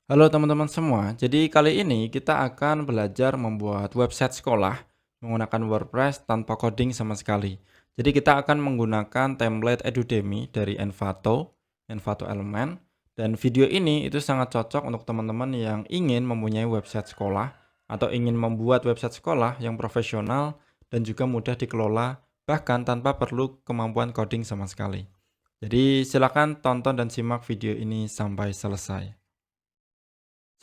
Halo teman-teman semua, jadi kali ini kita akan belajar membuat website sekolah menggunakan WordPress tanpa coding sama sekali. Jadi kita akan menggunakan template Edudemy dari Envato Element, dan video ini itu sangat cocok untuk teman-teman yang ingin mempunyai website sekolah atau ingin membuat website sekolah yang profesional dan juga mudah dikelola bahkan tanpa perlu kemampuan coding sama sekali. Jadi silakan tonton dan simak video ini sampai selesai.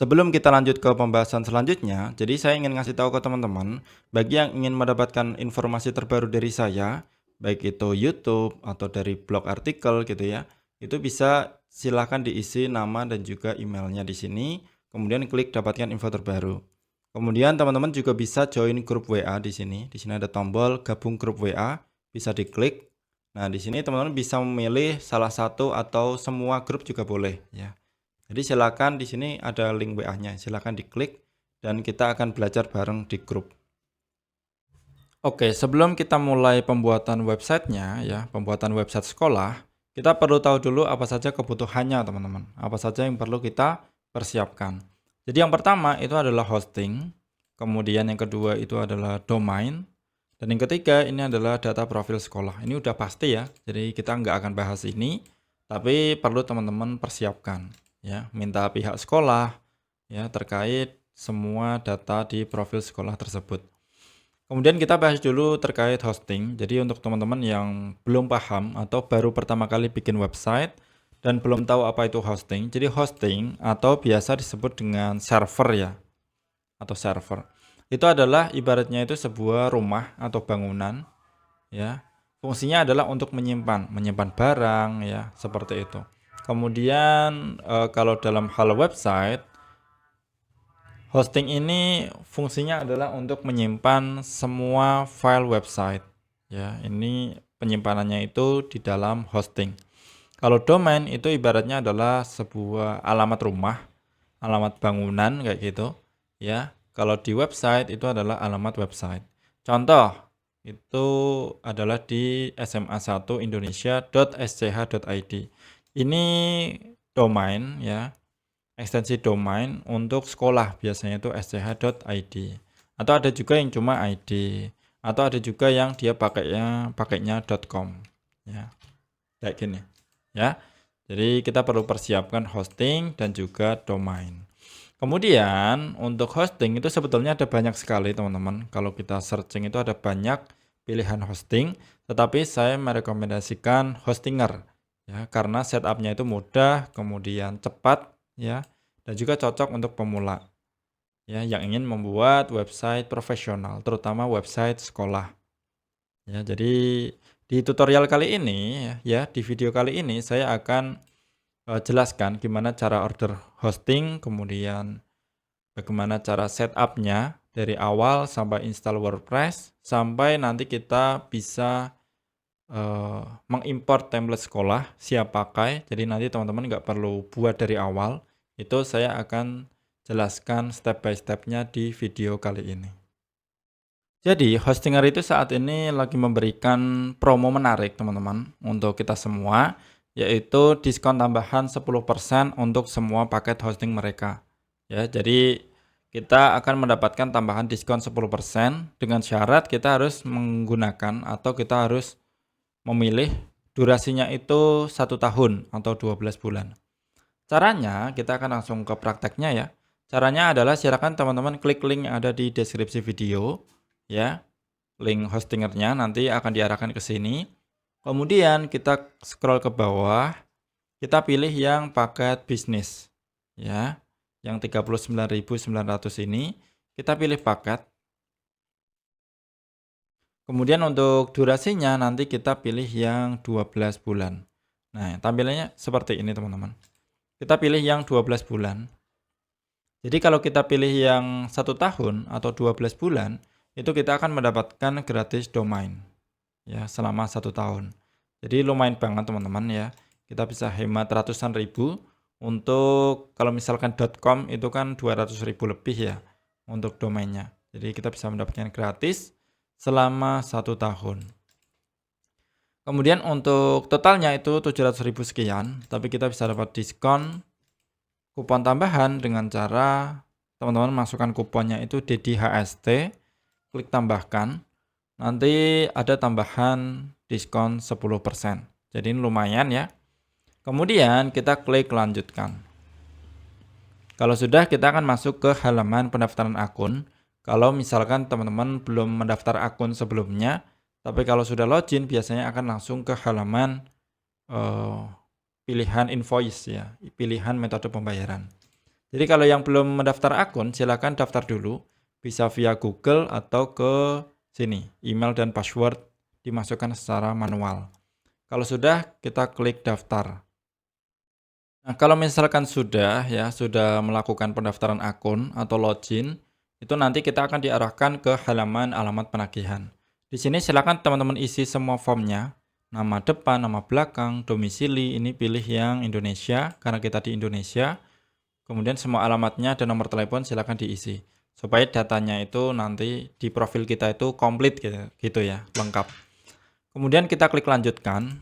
Sebelum kita lanjut ke pembahasan selanjutnya, jadi saya ingin ngasih tahu ke teman-teman, bagi yang ingin mendapatkan informasi terbaru dari saya, baik itu YouTube atau dari blog artikel gitu ya, itu bisa silakan diisi nama dan juga emailnya di sini, kemudian klik dapatkan info terbaru. Kemudian teman-teman juga bisa join grup WA di sini. Di sini ada tombol gabung grup WA, bisa diklik. Nah, di sini teman-teman bisa memilih salah satu atau semua grup juga boleh ya. Jadi silakan di sini ada link WA-nya, silakan diklik dan kita akan belajar bareng di grup. Oke, sebelum kita mulai pembuatan websitenya ya, pembuatan website sekolah, kita perlu tahu dulu apa saja kebutuhannya teman-teman, apa saja yang perlu kita persiapkan. Jadi yang pertama itu adalah hosting, kemudian yang kedua itu adalah domain, dan yang ketiga ini adalah data profil sekolah. Ini udah pasti ya, jadi kita nggak akan bahas ini, tapi perlu teman-teman persiapkan ya, minta pihak sekolah ya terkait semua data di profil sekolah tersebut. Kemudian kita bahas dulu terkait hosting. Jadi untuk teman-teman yang belum paham atau baru pertama kali bikin website dan belum tahu apa itu hosting. Jadi hosting atau biasa disebut dengan server ya, atau server. Itu adalah ibaratnya itu sebuah rumah atau bangunan ya. Fungsinya adalah untuk menyimpan barang ya, seperti itu. Kemudian kalau dalam hal website, hosting ini fungsinya adalah untuk menyimpan semua file website. Ya, ini penyimpanannya itu di dalam hosting. Kalau domain itu ibaratnya adalah sebuah alamat rumah, alamat bangunan kayak gitu, ya. Kalau di website itu adalah alamat website. Contoh itu adalah di sma1indonesia.sch.id. Ini domain ya, ekstensi domain untuk sekolah biasanya itu sch.id, atau ada juga yang cuma id, atau ada juga yang dia pakainya .com ya, kayak gini ya. Jadi kita perlu persiapkan hosting dan juga domain. Kemudian untuk hosting itu sebetulnya ada banyak sekali teman-teman. Kalau kita searching itu ada banyak pilihan hosting, tetapi saya merekomendasikan Hostinger ya, karena setupnya itu mudah, kemudian cepat ya, dan juga cocok untuk pemula ya yang ingin membuat website profesional, terutama website sekolah. Ya, jadi di tutorial kali ini ya, di video kali ini saya akan jelaskan gimana cara order hosting, kemudian bagaimana cara setupnya dari awal sampai install WordPress, sampai nanti kita bisa mengimport template sekolah siap pakai. Jadi nanti teman-teman nggak perlu buat dari awal. Itu saya akan jelaskan step by stepnya di video kali ini. Jadi Hostinger itu saat ini lagi memberikan promo menarik teman-teman untuk kita semua, yaitu diskon tambahan 10% untuk semua paket hosting mereka. Ya, jadi kita akan mendapatkan tambahan diskon 10% dengan syarat kita harus menggunakan atau kita harus memilih durasinya itu 1 tahun atau 12 bulan. Caranya kita akan langsung ke prakteknya ya. Caranya adalah silakan teman-teman klik link yang ada di deskripsi video ya. Link hostingernya nanti akan diarahkan ke sini. Kemudian kita scroll ke bawah, kita pilih yang paket bisnis ya. Yang 39.900 ini kita pilih paket. Kemudian untuk durasinya nanti kita pilih yang 12 bulan. Nah, tampilannya seperti ini teman-teman. Kita pilih yang 12 bulan. Jadi kalau kita pilih yang 1 tahun atau 12 bulan, itu kita akan mendapatkan gratis domain ya selama 1 tahun. Jadi lumayan banget teman-teman ya. Kita bisa hemat ratusan ribu. Untuk kalau misalkan .com itu kan 200.000 lebih ya untuk domainnya. Jadi kita bisa mendapatkan gratis selama 1 tahun. Kemudian untuk totalnya itu 700.000 sekian, tapi kita bisa dapat diskon kupon tambahan dengan cara teman-teman masukkan kuponnya itu DDHST, klik tambahkan, nanti ada tambahan diskon 10%. Jadi ini lumayan ya. Kemudian kita klik lanjutkan. Kalau sudah, kita akan masuk ke halaman pendaftaran akun. Kalau misalkan teman-teman belum mendaftar akun sebelumnya, tapi kalau sudah login biasanya akan langsung ke halaman pilihan invoice ya, pilihan metode pembayaran. Jadi kalau yang belum mendaftar akun, silakan daftar dulu, bisa via Google atau ke sini, email dan password dimasukkan secara manual. Kalau sudah, kita klik daftar. Nah, kalau misalkan sudah ya, sudah melakukan pendaftaran akun atau login, itu nanti kita akan diarahkan ke halaman alamat penagihan. Di sini silakan teman-teman isi semua formnya, nama depan, nama belakang, domisili, ini pilih yang Indonesia karena kita di Indonesia. Kemudian semua alamatnya dan nomor telepon silakan diisi supaya datanya itu nanti di profil kita itu komplit gitu ya, lengkap. Kemudian kita klik lanjutkan.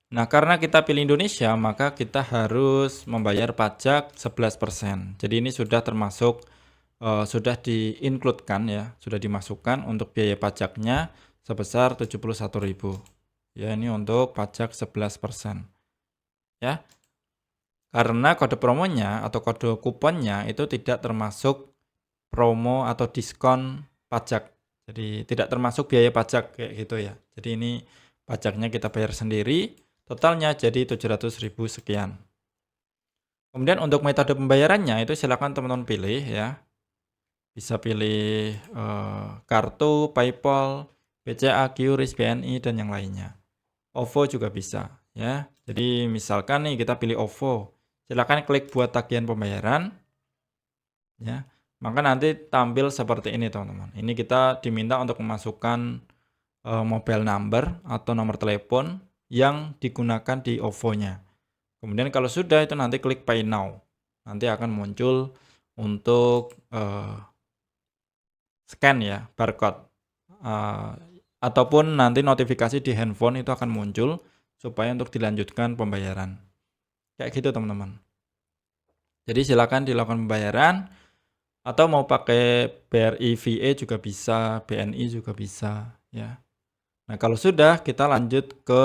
Nah, karena kita pilih Indonesia, maka kita harus membayar pajak 11%. Jadi ini sudah termasuk, sudah di-include-kan ya, sudah dimasukkan untuk biaya pajaknya sebesar 71.000. Ya, ini untuk pajak 11%. Ya. Karena kode promonya atau kode kuponnya itu tidak termasuk promo atau diskon pajak. Jadi tidak termasuk biaya pajak kayak gitu ya. Jadi ini pajaknya kita bayar sendiri. Totalnya jadi 700.000 sekian. Kemudian untuk metode pembayarannya itu silakan teman-teman pilih ya. Bisa pilih kartu, PayPal, BCA, QRIS, BNI dan yang lainnya. OVO juga bisa ya. Jadi misalkan nih kita pilih OVO. Silakan klik buat tagihan pembayaran ya. Maka nanti tampil seperti ini teman-teman. Ini kita diminta untuk memasukkan mobile number atau nomor telepon yang digunakan di OVO-nya. Kemudian kalau sudah itu nanti klik Pay Now. Nanti akan muncul untuk scan ya, barcode. Ataupun nanti notifikasi di handphone itu akan muncul supaya untuk dilanjutkan pembayaran. Kayak gitu teman-teman. Jadi silakan dilakukan pembayaran atau mau pakai BRI VE juga bisa, BNI juga bisa ya. Nah, kalau sudah kita lanjut ke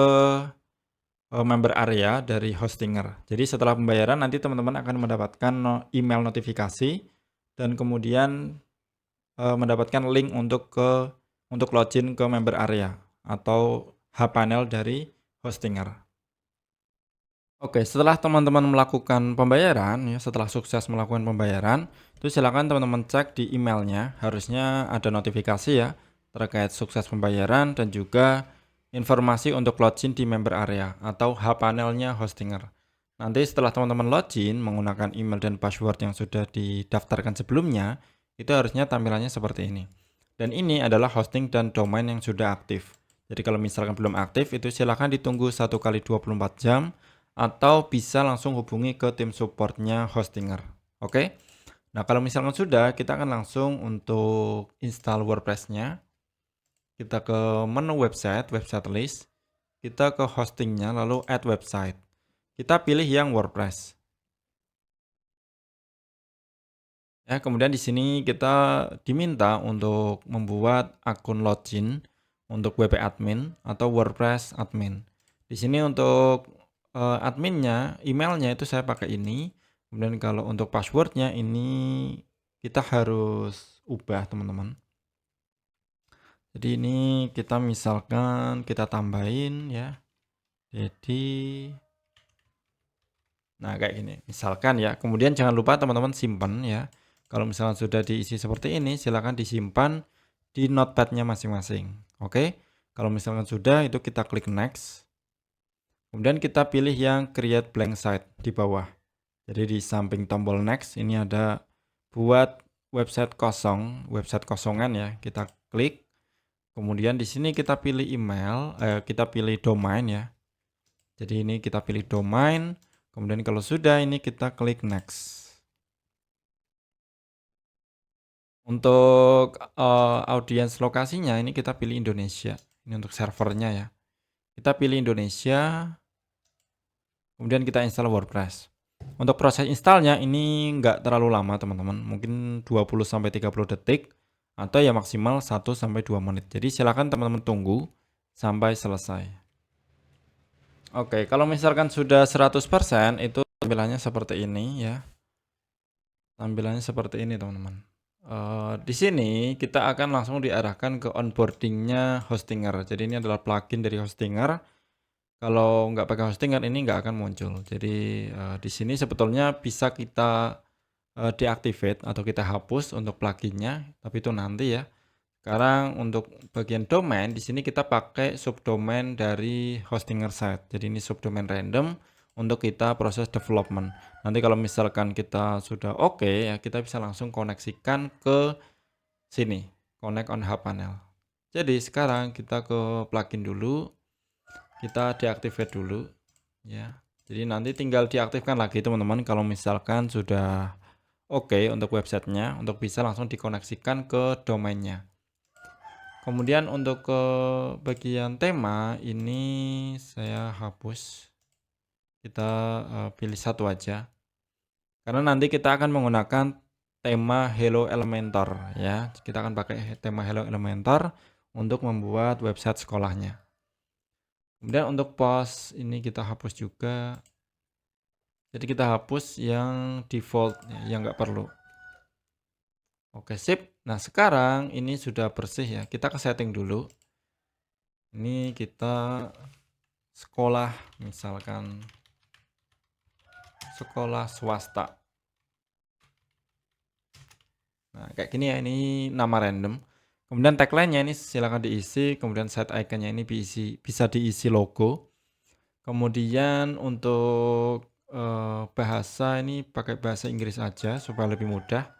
member area dari Hostinger. Jadi setelah pembayaran nanti teman-teman akan mendapatkan email notifikasi dan kemudian mendapatkan link untuk login ke member area atau hPanel dari Hostinger. Oke, setelah teman-teman melakukan pembayaran ya, setelah sukses melakukan pembayaran, itu silakan teman-teman cek di emailnya, harusnya ada notifikasi ya terkait sukses pembayaran dan juga informasi untuk login di member area atau hPanelnya Hostinger. Nanti setelah teman-teman login menggunakan email dan password yang sudah didaftarkan sebelumnya, itu harusnya tampilannya seperti ini. Dan ini adalah hosting dan domain yang sudah aktif. Jadi kalau misalkan belum aktif, itu silakan ditunggu 1 kali 24 jam atau bisa langsung hubungi ke tim supportnya Hostinger. Oke. Nah, kalau misalkan sudah, kita akan langsung untuk install WordPress-nya. Kita ke menu website list. Kita ke hostingnya, lalu add website. Kita pilih yang WordPress. Ya, kemudian di sini kita diminta untuk membuat akun login untuk WP admin atau WordPress admin. Di sini untuk adminnya, emailnya itu saya pakai ini. Kemudian kalau untuk passwordnya ini kita harus ubah teman-teman. Jadi ini kita misalkan kita tambahin ya. Jadi nah kayak gini. Misalkan ya. Kemudian jangan lupa teman-teman simpan ya. Kalau misalkan sudah diisi seperti ini, silakan disimpan di notepad-nya masing-masing. Oke. Kalau misalkan sudah, itu kita klik next. Kemudian kita pilih yang create blank site di bawah. Jadi di samping tombol next ini ada buat website kosong, website kosongan ya. Kita klik. Kemudian di sini kita pilih email, kita pilih domain ya. Jadi ini kita pilih domain. Kemudian kalau sudah ini kita klik next. Untuk audiens lokasinya ini kita pilih Indonesia. Ini untuk servernya ya. Kita pilih Indonesia. Kemudian kita install WordPress. Untuk proses installnya ini nggak terlalu lama teman-teman, mungkin 20-30 detik atau ya maksimal 1-2 menit. Jadi silakan teman-teman tunggu sampai selesai. Oke, kalau misalkan sudah 100% itu tampilannya seperti ini ya. Tampilannya seperti ini teman-teman. Di sini kita akan langsung diarahkan ke onboardingnya Hostinger. Jadi ini adalah plugin dari Hostinger. Kalau nggak pakai Hostinger ini nggak akan muncul. Jadi di sini sebetulnya bisa kita deactivate atau kita hapus untuk pluginnya, tapi itu nanti ya. Sekarang untuk bagian domain di sini kita pakai subdomain dari Hostinger site. Jadi ini subdomain random untuk kita proses development. Nanti kalau misalkan kita sudah oke ya, kita bisa langsung koneksikan ke sini, connect on hub panel. Jadi sekarang kita ke plugin dulu, kita deactivate dulu ya. Jadi nanti tinggal diaktifkan lagi teman-teman kalau misalkan sudah oke untuk websitenya, untuk bisa langsung dikoneksikan ke domainnya. Kemudian untuk ke bagian tema ini saya hapus. Kita pilih satu aja. Karena nanti kita akan menggunakan tema Hello Elementor ya. Kita akan pakai tema Hello Elementor untuk membuat website sekolahnya. Kemudian untuk post ini kita hapus juga. Jadi kita hapus yang default yang nggak perlu. Oke, sip. Nah, sekarang ini sudah bersih ya. Kita ke setting dulu. Ini kita sekolah, misalkan sekolah swasta. Nah, kayak gini ya, ini nama random. Kemudian tagline-nya ini silakan diisi, kemudian site icon-nya ini bisa diisi logo. Kemudian untuk bahasa ini pakai bahasa Inggris aja supaya lebih mudah.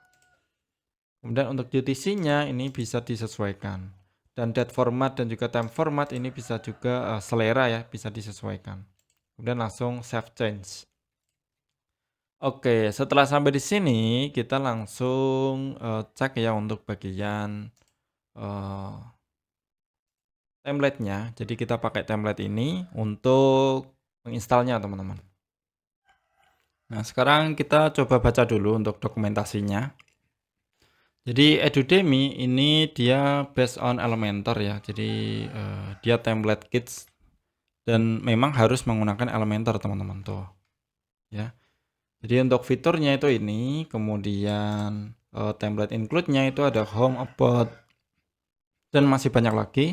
Kemudian untuk UTC-nya ini bisa disesuaikan. Dan date format dan juga time format ini bisa juga selera ya, bisa disesuaikan. Kemudian langsung save change. Oke, setelah sampai di sini kita langsung cek ya untuk bagian template-nya. Jadi kita pakai template ini untuk menginstalnya teman-teman. Nah, sekarang kita coba baca dulu untuk dokumentasinya. Jadi Edudemy ini dia based on Elementor ya. Jadi dia template kits dan memang harus menggunakan Elementor teman-teman tuh. Ya. Jadi untuk fiturnya itu ini, kemudian template include-nya itu ada home, about, dan masih banyak lagi.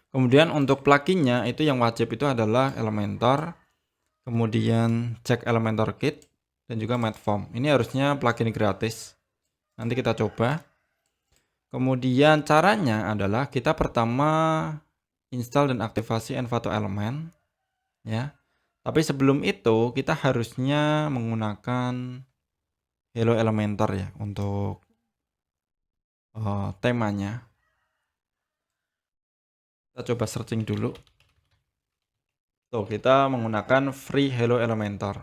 Kemudian untuk plugin-nya itu yang wajib itu adalah Elementor, kemudian check Elementor Kit, dan juga Matform. Ini harusnya plugin gratis. Nanti kita coba. Kemudian caranya adalah kita pertama install dan aktivasi Envato Element ya. Tapi sebelum itu kita harusnya menggunakan Hello Elementor ya untuk temanya. Kita coba searching dulu. Tuh, kita menggunakan free Hello Elementor.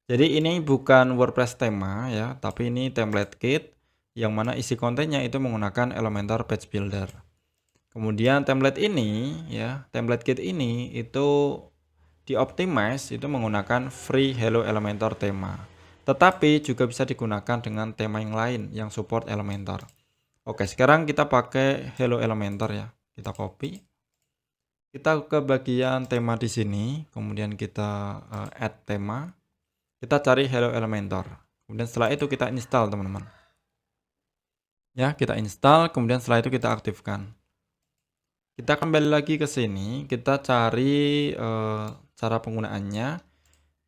Jadi ini bukan WordPress tema ya, tapi ini template kit yang mana isi kontennya itu menggunakan Elementor Page Builder. Kemudian template ini ya, template kit ini itu dioptimize itu menggunakan free Hello Elementor tema. Tetapi juga bisa digunakan dengan tema yang lain yang support Elementor. Oke, sekarang kita pakai Hello Elementor ya. Kita copy. Kita ke bagian tema di sini, kemudian kita add tema. Kita cari Hello Elementor. Kemudian setelah itu kita install, teman-teman. Ya, kita install, kemudian setelah itu kita aktifkan. Kita kembali lagi ke sini, kita cari cara penggunaannya.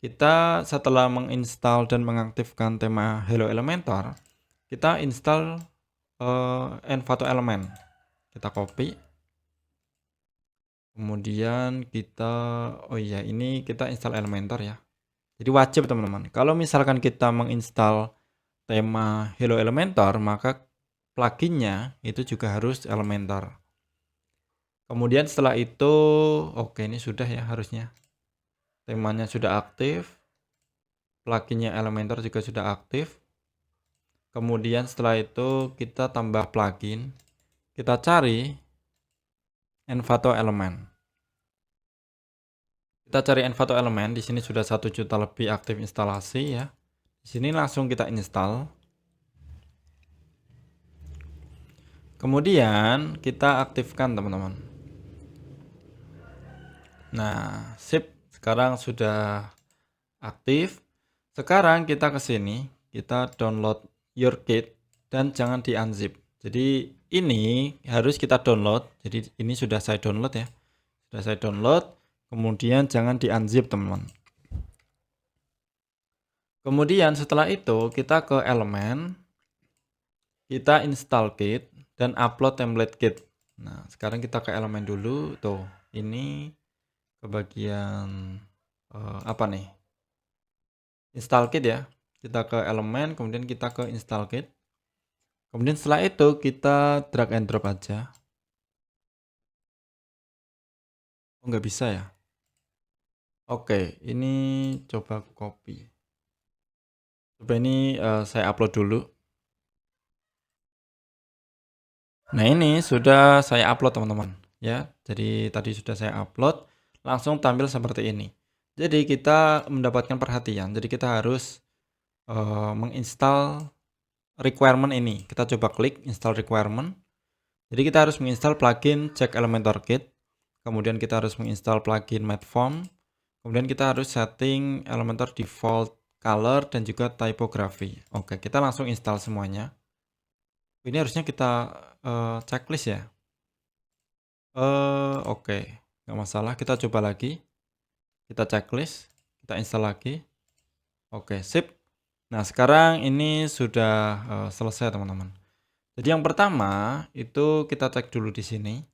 Kita setelah menginstal dan mengaktifkan tema Hello Elementor, kita install Envato Element. Kita copy. Kemudian kita, oh iya ini kita install Elementor ya. Jadi wajib teman-teman. Kalau misalkan kita menginstal tema Hello Elementor, maka pluginnya itu juga harus Elementor. Kemudian setelah itu, oke ini sudah ya harusnya. Temanya sudah aktif. Pluginnya Elementor juga sudah aktif. Kemudian setelah itu kita tambah plugin. Kita cari Envato Element. Kita cari Envato elemen, di sini sudah 1 juta lebih aktif instalasi ya. Di sini langsung kita install. Kemudian kita aktifkan teman-teman. Nah, sip. Sekarang sudah aktif. Sekarang kita ke sini, kita download your kit dan jangan di unzip. Jadi ini harus kita download. Jadi ini sudah saya download ya. Sudah saya download. Kemudian jangan di unzip teman-teman. Kemudian setelah itu kita ke elemen, kita install kit dan upload template kit. Nah, sekarang kita ke elemen dulu. Tuh, ini ke bagian apa nih? Install kit ya. Kita ke elemen, kemudian kita ke install kit. Kemudian setelah itu kita drag and drop aja. Oh, nggak bisa ya? Oke, ini coba copy. Coba ini saya upload dulu. Nah, ini sudah saya upload teman-teman ya. Jadi tadi sudah saya upload, langsung tampil seperti ini. Jadi kita mendapatkan perhatian. Jadi kita harus menginstal requirement ini. Kita coba klik install requirement. Jadi kita harus menginstal plugin check Elementor Kit. Kemudian kita harus menginstal plugin Matform. Kemudian kita harus setting Elementor default color dan juga typography. Oke, kita langsung install semuanya. Ini harusnya kita checklist ya. Oke, nggak masalah. Kita coba lagi. Kita checklist, kita install lagi. Oke, sip. Nah, sekarang ini sudah selesai teman-teman. Jadi yang pertama itu kita cek dulu di sini.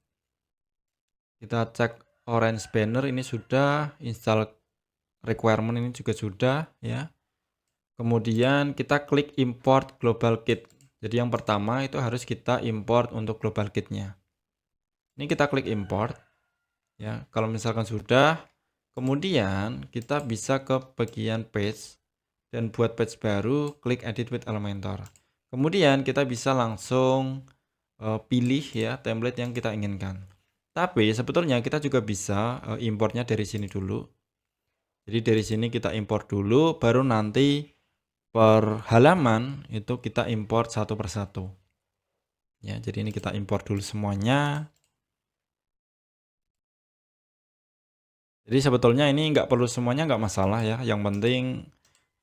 Kita cek orange banner ini sudah, install requirement ini juga sudah ya. Kemudian kita klik import global kit. Jadi yang pertama itu harus kita import untuk global kitnya. Ini kita klik import ya. Kalau misalkan sudah, kemudian kita bisa ke bagian page dan buat page baru, klik edit with Elementor. Kemudian kita bisa langsung pilih ya template yang kita inginkan. Tapi sebetulnya kita juga bisa importnya dari sini dulu. Jadi dari sini kita import dulu, baru nanti per halaman itu kita import satu persatu. Ya, jadi ini kita import dulu semuanya. Jadi sebetulnya ini nggak perlu semuanya, nggak masalah ya. Yang penting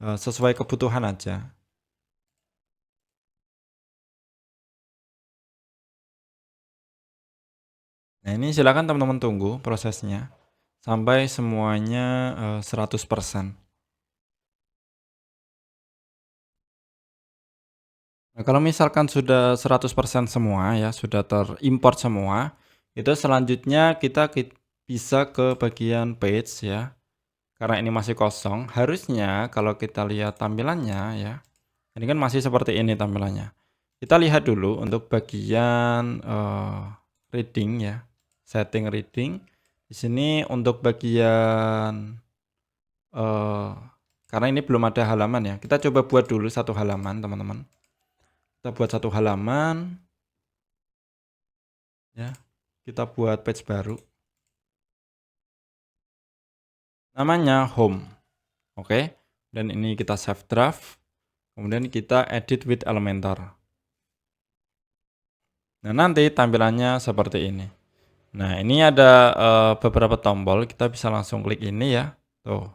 sesuai kebutuhan aja. Nah, ini silakan teman-teman tunggu prosesnya sampai semuanya 100%. Nah, kalau misalkan sudah 100% semua ya, sudah terimport semua, itu selanjutnya kita bisa ke bagian page ya. Karena ini masih kosong, harusnya kalau kita lihat tampilannya ya, ini kan masih seperti ini tampilannya. Kita lihat dulu untuk bagian reading ya, setting reading. Di sini untuk bagian karena ini belum ada halaman ya, kita coba buat dulu satu halaman teman-teman. Kita buat satu halaman ya, kita buat page baru. Namanya home. Oke. Dan ini kita save draft. Kemudian kita edit with Elementor. Nah, nanti tampilannya seperti ini. Nah, ini ada beberapa tombol, kita bisa langsung klik ini ya. Tuh.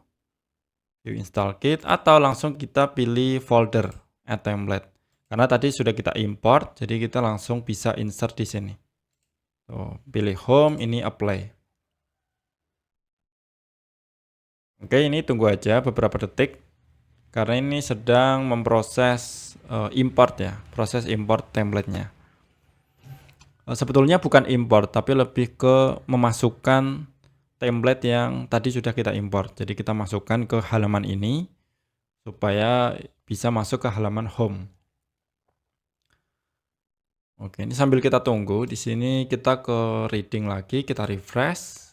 View install kit atau langsung kita pilih folder add template. Karena tadi sudah kita import, jadi kita langsung bisa insert di sini. Tuh, pilih home, ini apply. Oke, ini tunggu aja beberapa detik. Karena ini sedang memproses import ya, proses import template-nya. Sebetulnya bukan import, tapi lebih ke memasukkan template yang tadi sudah kita import. Jadi kita masukkan ke halaman ini supaya bisa masuk ke halaman home. Oke, ini sambil kita tunggu, di sini kita ke reading lagi, kita refresh.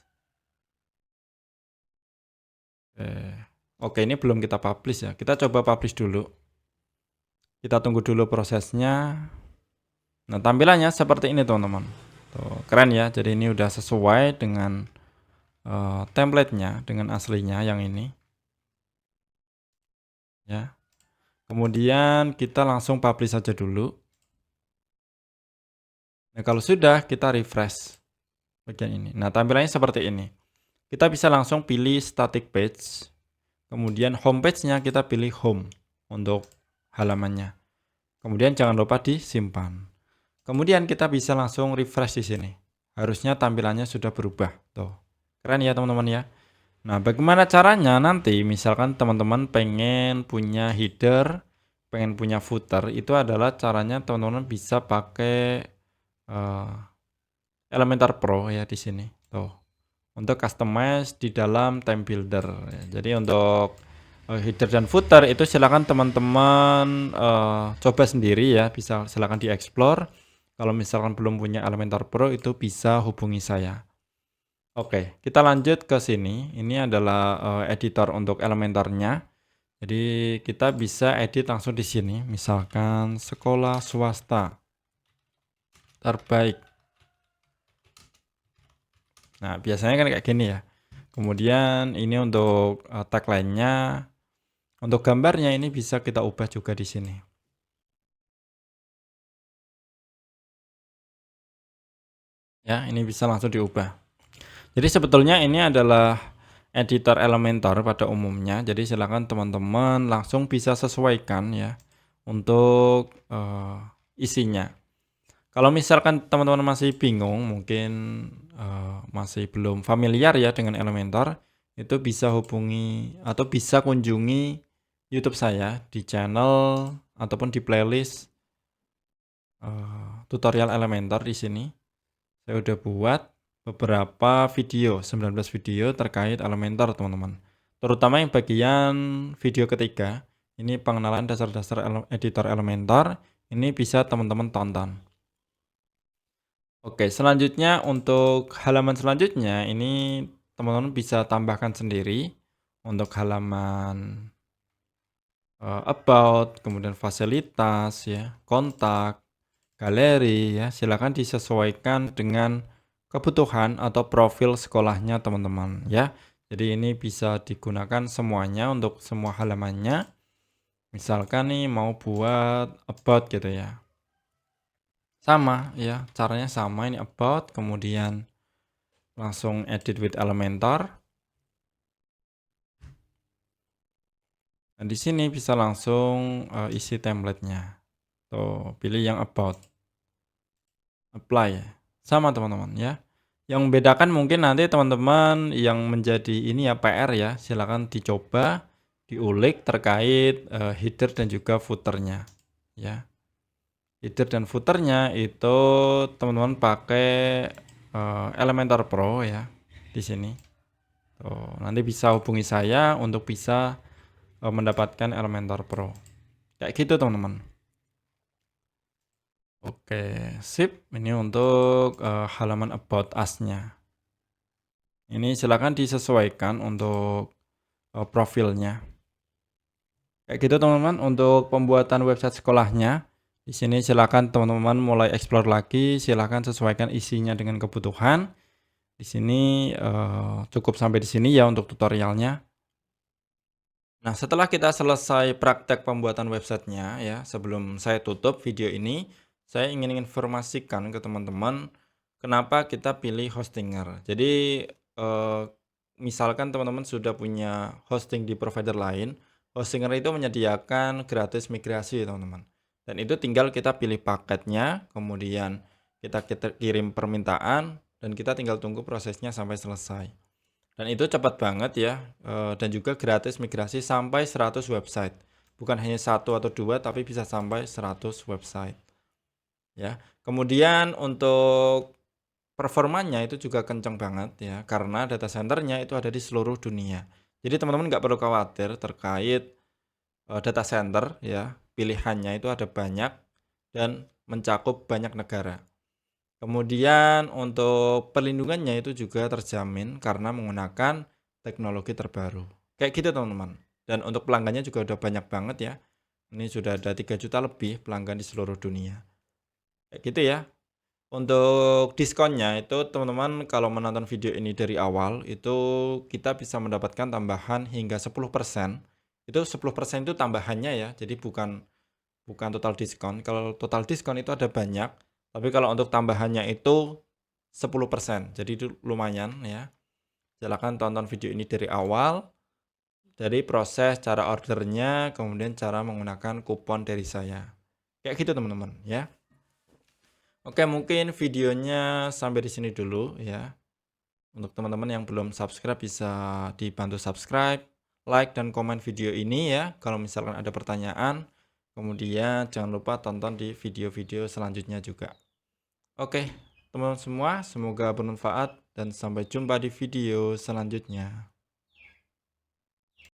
Oke, ini belum kita publish ya. Kita coba publish dulu. Kita tunggu dulu prosesnya. Nah, tampilannya seperti ini teman-teman. Tuh, keren ya. Jadi ini udah sesuai dengan template-nya dengan aslinya yang ini, ya. Kemudian kita langsung publish saja dulu. Nah, kalau sudah kita refresh bagian ini. Nah, tampilannya seperti ini. Kita bisa langsung pilih static page. Kemudian homepage-nya kita pilih home untuk halamannya. Kemudian jangan lupa disimpan. Kemudian kita bisa langsung refresh di sini. Harusnya tampilannya sudah berubah. Tuh. Keren ya teman-teman ya. Nah, bagaimana caranya nanti misalkan teman-teman pengen punya header, pengen punya footer, itu adalah caranya teman-teman bisa pakai eh, Elementor Pro ya di sini. Tuh. Untuk customize di dalam theme builder. Ya. Jadi untuk header dan footer itu silakan teman-teman coba sendiri ya, bisa silakan dieksplor. Kalau misalkan belum punya Elementor Pro itu bisa hubungi saya. Oke, kita lanjut ke sini. Ini adalah editor untuk Elementornya. Jadi kita bisa edit langsung di sini. Misalkan sekolah swasta terbaik. Nah, biasanya kan kayak gini ya. Kemudian ini untuk tagline-nya. Untuk gambarnya ini bisa kita ubah juga di sini. Ya, ini bisa langsung diubah. Jadi sebetulnya ini adalah editor Elementor pada umumnya. Jadi silakan teman-teman langsung bisa sesuaikan ya untuk isinya. Kalau misalkan teman-teman masih bingung, mungkin masih belum familiar ya dengan Elementor, itu bisa hubungi atau bisa kunjungi YouTube saya di channel ataupun di playlist tutorial Elementor di sini. Saya udah buat beberapa video, 19 video terkait Elementor, teman-teman. Terutama yang bagian video ketiga, ini pengenalan dasar-dasar editor Elementor, ini bisa teman-teman tonton. Oke, selanjutnya untuk halaman selanjutnya, ini teman-teman bisa tambahkan sendiri untuk halaman about, kemudian fasilitas, ya, kontak, galeri, ya, silakan disesuaikan dengan kebutuhan atau profil sekolahnya teman-teman ya. Jadi ini bisa digunakan semuanya untuk semua halamannya. Misalkan nih mau buat about gitu ya. Sama ya, caranya sama, ini about, kemudian langsung edit with Elementor. Nah, di sini bisa langsung isi template-nya. Tuh, pilih yang about. Apply. Sama teman-teman ya. Yang membedakan mungkin nanti teman-teman yang menjadi ini ya PR ya, silakan dicoba, diulik terkait header dan juga footernya ya. Header dan footernya itu teman-teman pakai Elementor Pro ya di sini. Tuh, nanti bisa hubungi saya untuk bisa mendapatkan Elementor Pro. Kayak gitu teman-teman. Oke, sip. Ini untuk halaman about us-nya. Ini silakan disesuaikan untuk profilnya. Kayak gitu teman-teman untuk pembuatan website sekolahnya. Di sini silakan teman-teman mulai explore lagi, silakan sesuaikan isinya dengan kebutuhan. Di sini cukup sampai di sini ya untuk tutorialnya. Nah, setelah kita selesai praktek pembuatan websitenya ya, sebelum saya tutup video ini, saya ingin informasikan ke teman-teman kenapa kita pilih Hostinger. Jadi, misalkan teman-teman sudah punya hosting di provider lain, Hostinger itu menyediakan gratis migrasi teman-teman. Dan itu tinggal kita pilih paketnya, kemudian kita kirim permintaan, dan kita tinggal tunggu prosesnya sampai selesai. Dan itu cepat banget ya, dan juga gratis migrasi sampai 100 website. Bukan hanya 1 atau 2, tapi bisa sampai 100 website. Ya. Kemudian untuk performanya itu juga kencang banget ya, karena data centernya itu ada di seluruh dunia. Jadi teman-teman nggak perlu khawatir terkait data center ya, pilihannya itu ada banyak dan mencakup banyak negara. Kemudian untuk perlindungannya itu juga terjamin karena menggunakan teknologi terbaru. Kayak gitu teman-teman. Dan untuk pelanggannya juga udah banyak banget ya. Ini sudah ada 3 juta lebih pelanggan di seluruh dunia. Kayak gitu ya. Untuk diskonnya itu teman-teman kalau menonton video ini dari awal, itu kita bisa mendapatkan tambahan hingga 10%. Itu 10% itu tambahannya ya, jadi bukan bukan total diskon. Kalau total diskon itu ada banyak, tapi kalau untuk tambahannya itu 10%. Jadi itu lumayan ya. Silakan tonton video ini dari awal, dari proses cara ordernya, kemudian cara menggunakan kupon dari saya. Kayak gitu teman-teman ya. Oke, mungkin videonya sampai di sini dulu ya. Untuk teman-teman yang belum subscribe bisa dibantu subscribe, like, dan komen video ini ya. Kalau misalkan ada pertanyaan, kemudian jangan lupa tonton di video-video selanjutnya juga. Oke, teman-teman semua, semoga bermanfaat dan sampai jumpa di video selanjutnya.